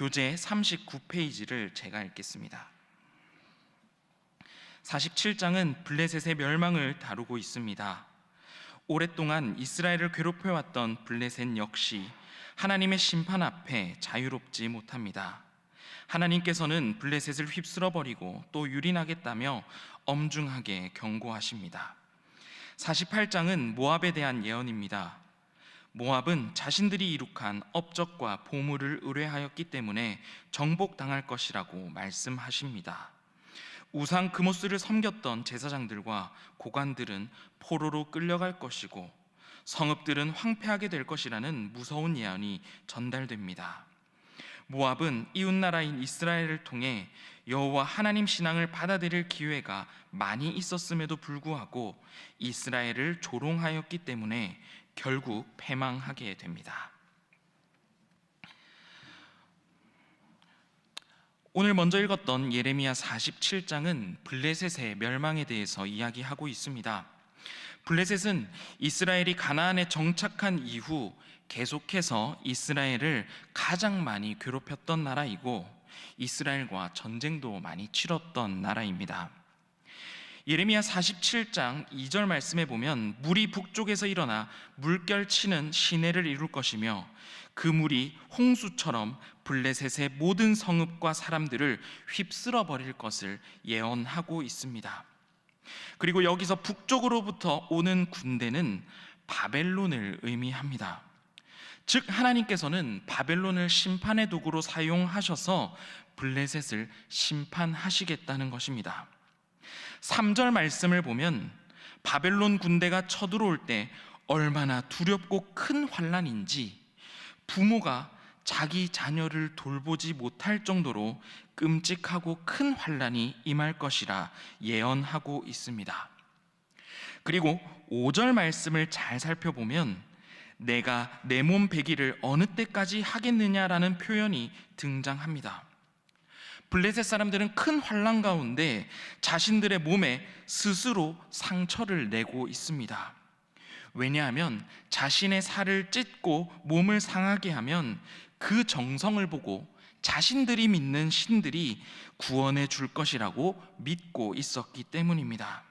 교재 39페이지를 제가 읽겠습니다. 47장은 블레셋의 멸망을 다루고 있습니다. 오랫동안 이스라엘을 괴롭혀왔던 블레셋 역시 하나님의 심판 앞에 자유롭지 못합니다. 하나님께서는 블레셋을 휩쓸어버리고 또 유린하겠다며 엄중하게 경고하십니다. 48장은 모압에 대한 예언입니다. 모압은 자신들이 이룩한 업적과 보물을 의뢰하였기 때문에 정복당할 것이라고 말씀하십니다. 우상 그모스를 섬겼던 제사장들과 고관들은 포로로 끌려갈 것이고 성읍들은 황폐하게 될 것이라는 무서운 예언이 전달됩니다. 모압은 이웃나라인 이스라엘을 통해 여호와 하나님 신앙을 받아들일 기회가 많이 있었음에도 불구하고 이스라엘을 조롱하였기 때문에 결국 패망하게 됩니다. 오늘 먼저 읽었던 예레미야 47장은 블레셋의 멸망에 대해서 이야기하고 있습니다. 블레셋은 이스라엘이 가나안에 정착한 이후 계속해서 이스라엘을 가장 많이 괴롭혔던 나라이고 이스라엘과 전쟁도 많이 치렀던 나라입니다. 예레미야 47장 2절 말씀에 보면 물이 북쪽에서 일어나 물결치는 시내를 이룰 것이며 그 물이 홍수처럼 블레셋의 모든 성읍과 사람들을 휩쓸어 버릴 것을 예언하고 있습니다. 그리고 여기서 북쪽으로부터 오는 군대는 바벨론을 의미합니다. 즉 하나님께서는 바벨론을 심판의 도구로 사용하셔서 블레셋을 심판하시겠다는 것입니다. 3절 말씀을 보면 바벨론 군대가 쳐들어올 때 얼마나 두렵고 큰 환난인지 부모가 자기 자녀를 돌보지 못할 정도로 끔찍하고 큰 환난이 임할 것이라 예언하고 있습니다. 그리고 5절 말씀을 잘 살펴보면 내가 내 몸 베기를 어느 때까지 하겠느냐라는 표현이 등장합니다. 블레셋 사람들은 큰 환난 가운데 자신들의 몸에 스스로 상처를 내고 있습니다. 왜냐하면 자신의 살을 찢고 몸을 상하게 하면 그 정성을 보고 자신들이 믿는 신들이 구원해 줄 것이라고 믿고 있었기 때문입니다.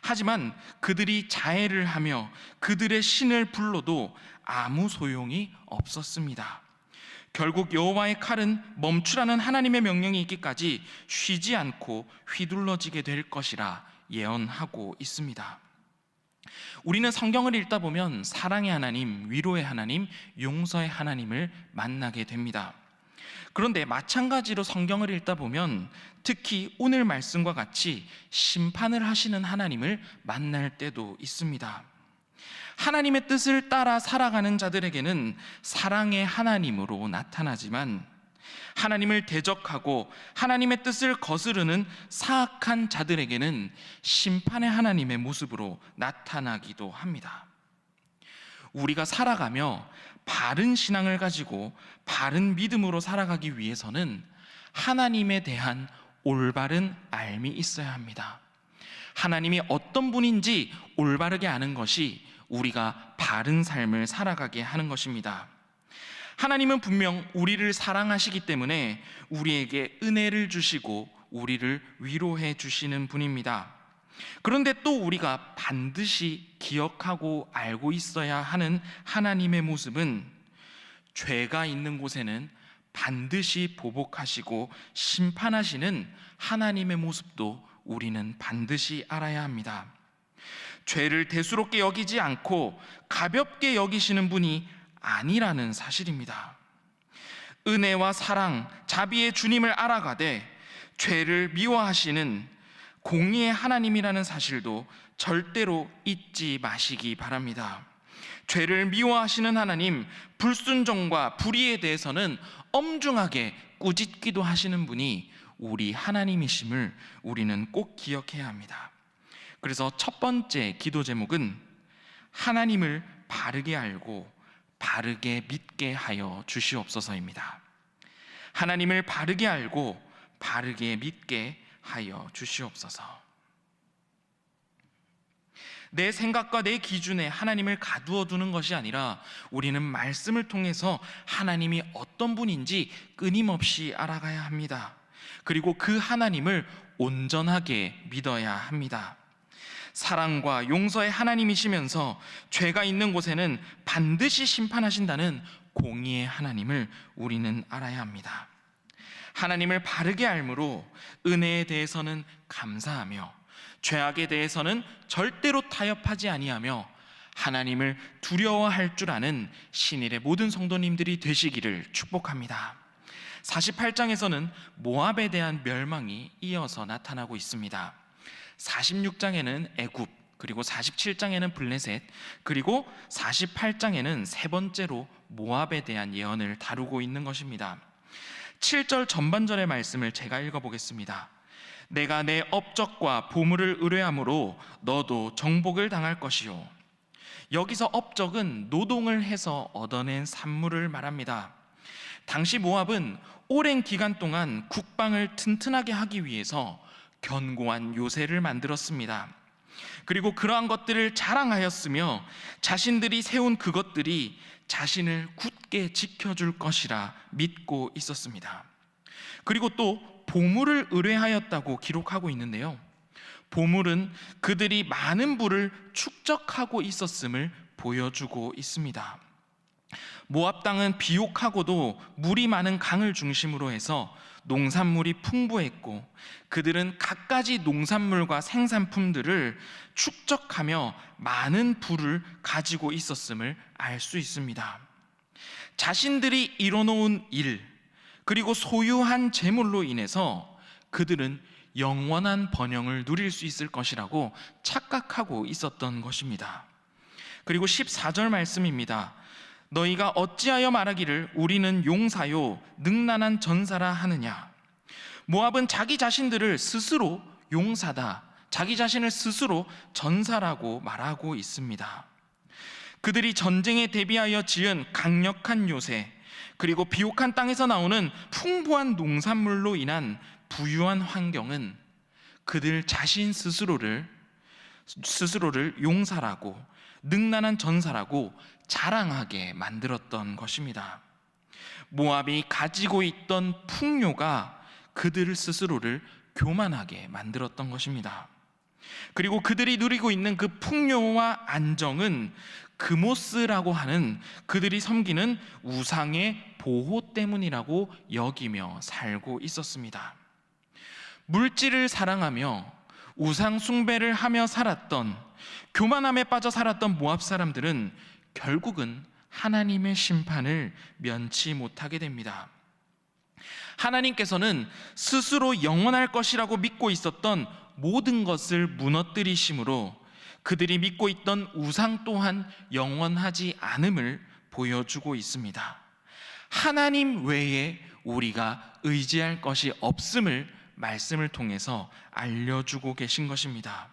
하지만 그들이 자해를 하며 그들의 신을 불러도 아무 소용이 없었습니다. 결국 여호와의 칼은 멈추라는 하나님의 명령이 있기까지 쉬지 않고 휘둘러지게 될 것이라 예언하고 있습니다. 우리는 성경을 읽다 보면 사랑의 하나님, 위로의 하나님, 용서의 하나님을 만나게 됩니다. 그런데 마찬가지로 성경을 읽다 보면 특히 오늘 말씀과 같이 심판을 하시는 하나님을 만날 때도 있습니다. 하나님의 뜻을 따라 살아가는 자들에게는 사랑의 하나님으로 나타나지만 하나님을 대적하고 하나님의 뜻을 거스르는 사악한 자들에게는 심판의 하나님의 모습으로 나타나기도 합니다. 우리가 살아가며 바른 신앙을 가지고 바른 믿음으로 살아가기 위해서는 하나님에 대한 올바른 알미 있어야 합니다. 하나님이 어떤 분인지 올바르게 아는 것이 우리가 바른 삶을 살아가게 하는 것입니다. 하나님은 분명 우리를 사랑하시기 때문에 우리에게 은혜를 주시고 우리를 위로해 주시는 분입니다. 그런데 또 우리가 반드시 기억하고 알고 있어야 하는 하나님의 모습은 죄가 있는 곳에는 반드시 보복하시고 심판하시는 하나님의 모습도 우리는 반드시 알아야 합니다. 죄를 대수롭게 여기지 않고 가볍게 여기시는 분이 아니라는 사실입니다. 은혜와 사랑, 자비의 주님을 알아가되 죄를 미워하시는 공의의 하나님이라는 사실도 절대로 잊지 마시기 바랍니다. 죄를 미워하시는 하나님, 불순종과 불의에 대해서는 엄중하게 꾸짖기도 하시는 분이 우리 하나님이심을 우리는 꼭 기억해야 합니다. 그래서 첫 번째 기도 제목은 하나님을 바르게 알고 바르게 믿게 하여 주시옵소서입니다. 하나님을 바르게 알고 바르게 믿게 하여 주시옵소서. 내 생각과 내 기준에 하나님을 가두어 두는 것이 아니라 우리는 말씀을 통해서 하나님이 어떤 분인지 끊임없이 알아가야 합니다. 그리고 그 하나님을 온전하게 믿어야 합니다. 사랑과 용서의 하나님이시면서 죄가 있는 곳에는 반드시 심판하신다는 공의의 하나님을 우리는 알아야 합니다. 하나님을 바르게 알므로 은혜에 대해서는 감사하며 죄악에 대해서는 절대로 타협하지 아니하며 하나님을 두려워할 줄 아는 신일의 모든 성도님들이 되시기를 축복합니다. 48장에서는 모압에 대한 멸망이 이어서 나타나고 있습니다. 46장에는 애굽, 그리고 47장에는 블레셋, 그리고 48장에는 세 번째로 모압에 대한 예언을 다루고 있는 것입니다. 7절 전반절의 말씀을 제가 읽어보겠습니다. 내가 내 업적과 보물을 의뢰함으로 너도 정복을 당할 것이요. 여기서 업적은 노동을 해서 얻어낸 산물을 말합니다. 당시 모압은 오랜 기간 동안 국방을 튼튼하게 하기 위해서 견고한 요새를 만들었습니다. 그리고 그러한 것들을 자랑하였으며 자신들이 세운 그것들이 자신을 굳게 지켜줄 것이라 믿고 있었습니다. 그리고 또 보물을 의뢰하였다고 기록하고 있는데요, 보물은 그들이 많은 부를 축적하고 있었음을 보여주고 있습니다. 모압 땅은 비옥하고도 물이 많은 강을 중심으로 해서 농산물이 풍부했고 그들은 갖가지 농산물과 생산품들을 축적하며 많은 부를 가지고 있었음을 알 수 있습니다. 자신들이 이뤄놓은 일, 그리고 소유한 재물로 인해서 그들은 영원한 번영을 누릴 수 있을 것이라고 착각하고 있었던 것입니다. 그리고 14절 말씀입니다. 너희가 어찌하여 말하기를 우리는 용사요 능란한 전사라 하느냐. 모압은 자기 자신들을 스스로 용사다, 자기 자신을 스스로 전사라고 말하고 있습니다. 그들이 전쟁에 대비하여 지은 강력한 요새, 그리고 비옥한 땅에서 나오는 풍부한 농산물로 인한 부유한 환경은 그들 자신 스스로를 용사라고, 능란한 전사라고 자랑하게 만들었던 것입니다. 모압이 가지고 있던 풍요가 그들 스스로를 교만하게 만들었던 것입니다. 그리고 그들이 누리고 있는 그 풍요와 안정은 그모스라고 하는 그들이 섬기는 우상의 보호 때문이라고 여기며 살고 있었습니다. 물질을 사랑하며 우상 숭배를 하며 살았던, 교만함에 빠져 살았던 모압 사람들은 결국은 하나님의 심판을 면치 못하게 됩니다. 하나님께서는 스스로 영원할 것이라고 믿고 있었던 모든 것을 무너뜨리심으로 그들이 믿고 있던 우상 또한 영원하지 않음을 보여주고 있습니다. 하나님 외에 우리가 의지할 것이 없음을 말씀을 통해서 알려주고 계신 것입니다.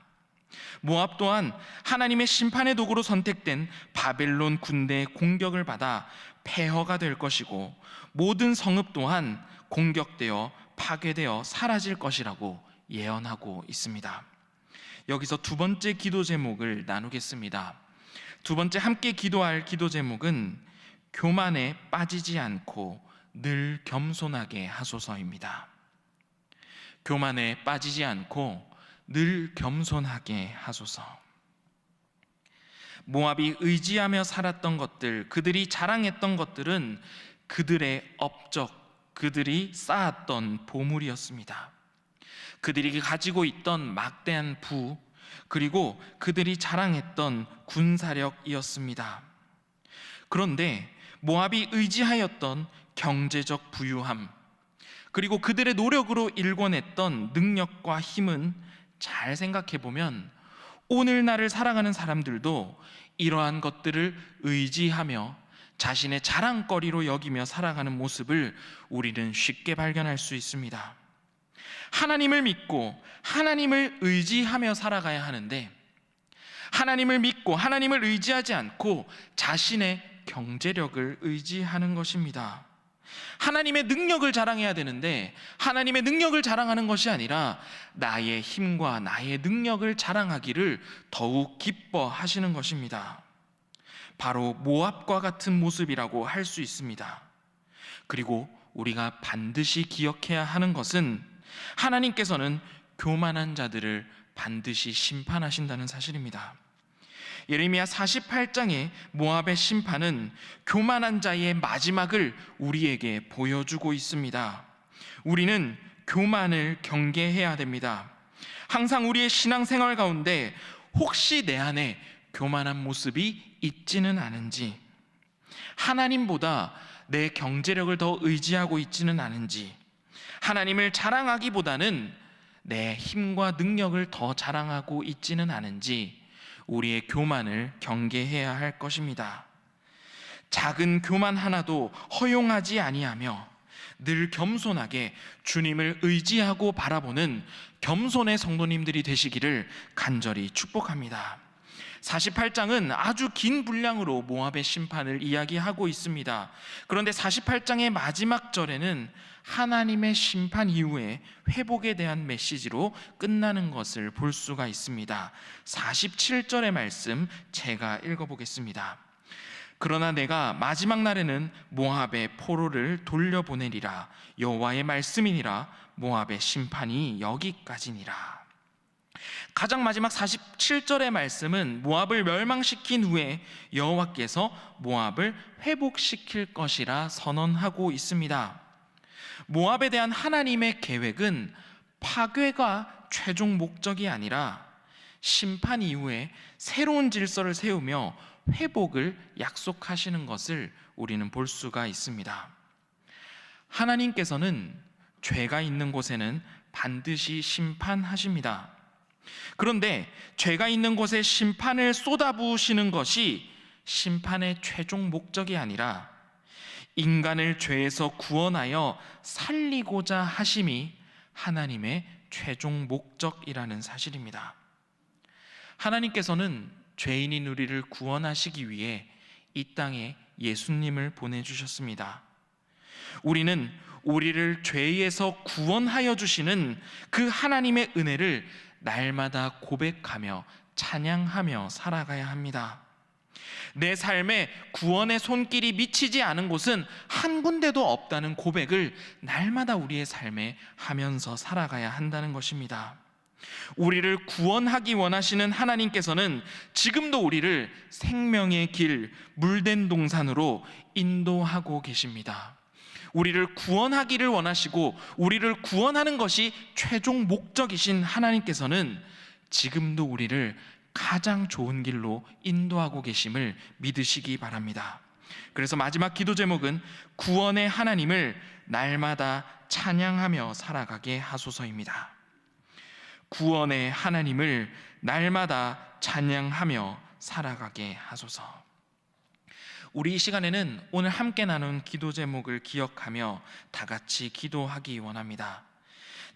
모압 또한 하나님의 심판의 도구로 선택된 바벨론 군대의 공격을 받아 폐허가 될 것이고 모든 성읍 또한 공격되어 파괴되어 사라질 것이라고 예언하고 있습니다. 여기서 두 번째 기도 제목을 나누겠습니다. 두 번째 함께 기도할 기도 제목은 교만에 빠지지 않고 늘 겸손하게 하소서입니다. 교만에 빠지지 않고 늘 겸손하게 하소서. 모압이 의지하며 살았던 것들, 그들이 자랑했던 것들은 그들의 업적, 그들이 쌓았던 보물이었습니다. 그들이 가지고 있던 막대한 부, 그리고 그들이 자랑했던 군사력이었습니다. 그런데 모압이 의지하였던 경제적 부유함, 그리고 그들의 노력으로 일궈냈던 능력과 힘은 잘 생각해 보면 오늘날을 살아가는 사람들도 이러한 것들을 의지하며 자신의 자랑거리로 여기며 살아가는 모습을 우리는 쉽게 발견할 수 있습니다. 하나님을 믿고 하나님을 의지하며 살아가야 하는데 하나님을 믿고 하나님을 의지하지 않고 자신의 경제력을 의지하는 것입니다. 하나님의 능력을 자랑해야 되는데 하나님의 능력을 자랑하는 것이 아니라 나의 힘과 나의 능력을 자랑하기를 더욱 기뻐하시는 것입니다. 바로 모압과 같은 모습이라고 할 수 있습니다. 그리고 우리가 반드시 기억해야 하는 것은 하나님께서는 교만한 자들을 반드시 심판하신다는 사실입니다. 예레미야 48장의 모압의 심판은 교만한 자의 마지막을 우리에게 보여주고 있습니다. 우리는 교만을 경계해야 됩니다. 항상 우리의 신앙생활 가운데 혹시 내 안에 교만한 모습이 있지는 않은지, 하나님보다 내 경제력을 더 의지하고 있지는 않은지, 하나님을 자랑하기보다는 내 힘과 능력을 더 자랑하고 있지는 않은지 우리의 교만을 경계해야 할 것입니다. 작은 교만 하나도 허용하지 아니하며 늘 겸손하게 주님을 의지하고 바라보는 겸손의 성도님들이 되시기를 간절히 축복합니다. 48장은 아주 긴 분량으로 모압의 심판을 이야기하고 있습니다. 그런데 48장의 마지막 절에는 하나님의 심판 이후에 회복에 대한 메시지로 끝나는 것을 볼 수가 있습니다. 47절의 말씀 제가 읽어보겠습니다. 그러나 내가 마지막 날에는 모압의 포로를 돌려보내리라. 여호와의 말씀이니라. 모압의 심판이 여기까지니라. 가장 마지막 47절의 말씀은 모압을 멸망시킨 후에 여호와께서 모압을 회복시킬 것이라 선언하고 있습니다. 모압에 대한 하나님의 계획은 파괴가 최종 목적이 아니라 심판 이후에 새로운 질서를 세우며 회복을 약속하시는 것을 우리는 볼 수가 있습니다. 하나님께서는 죄가 있는 곳에는 반드시 심판하십니다. 그런데 죄가 있는 곳에 심판을 쏟아부으시는 것이 심판의 최종 목적이 아니라 인간을 죄에서 구원하여 살리고자 하심이 하나님의 최종 목적이라는 사실입니다. 하나님께서는 죄인인 우리를 구원하시기 위해 이 땅에 예수님을 보내주셨습니다. 우리는 우리를 죄에서 구원하여 주시는 그 하나님의 은혜를 날마다 고백하며 찬양하며 살아가야 합니다. 내 삶에 구원의 손길이 미치지 않은 곳은 한 군데도 없다는 고백을 날마다 우리의 삶에 하면서 살아가야 한다는 것입니다. 우리를 구원하기 원하시는 하나님께서는 지금도 우리를 생명의 길, 물된 동산으로 인도하고 계십니다. 우리를 구원하기를 원하시고 우리를 구원하는 것이 최종 목적이신 하나님께서는 지금도 우리를 가장 좋은 길로 인도하고 계심을 믿으시기 바랍니다. 그래서 마지막 기도 제목은 구원의 하나님을 날마다 찬양하며 살아가게 하소서입니다. 구원의 하나님을 날마다 찬양하며 살아가게 하소서. 우리 이 시간에는 오늘 함께 나눈 기도 제목을 기억하며 다 같이 기도하기 원합니다.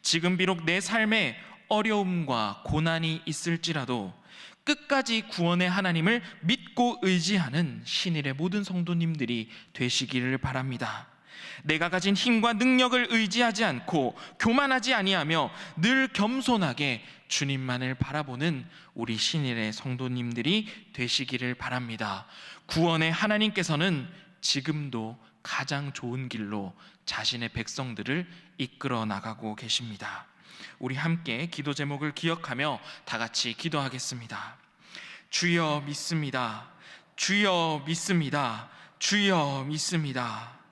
지금 비록 내 삶에 어려움과 고난이 있을지라도 끝까지 구원의 하나님을 믿고 의지하는 신일의 모든 성도님들이 되시기를 바랍니다. 내가 가진 힘과 능력을 의지하지 않고 교만하지 아니하며 늘 겸손하게 주님만을 바라보는 우리 신일의 성도님들이 되시기를 바랍니다. 구원의 하나님께서는 지금도 가장 좋은 길로 자신의 백성들을 이끌어 나가고 계십니다. 우리 함께 기도 제목을 기억하며 다 같이 기도하겠습니다. 주여 믿습니다. 주여 믿습니다. 주여 믿습니다.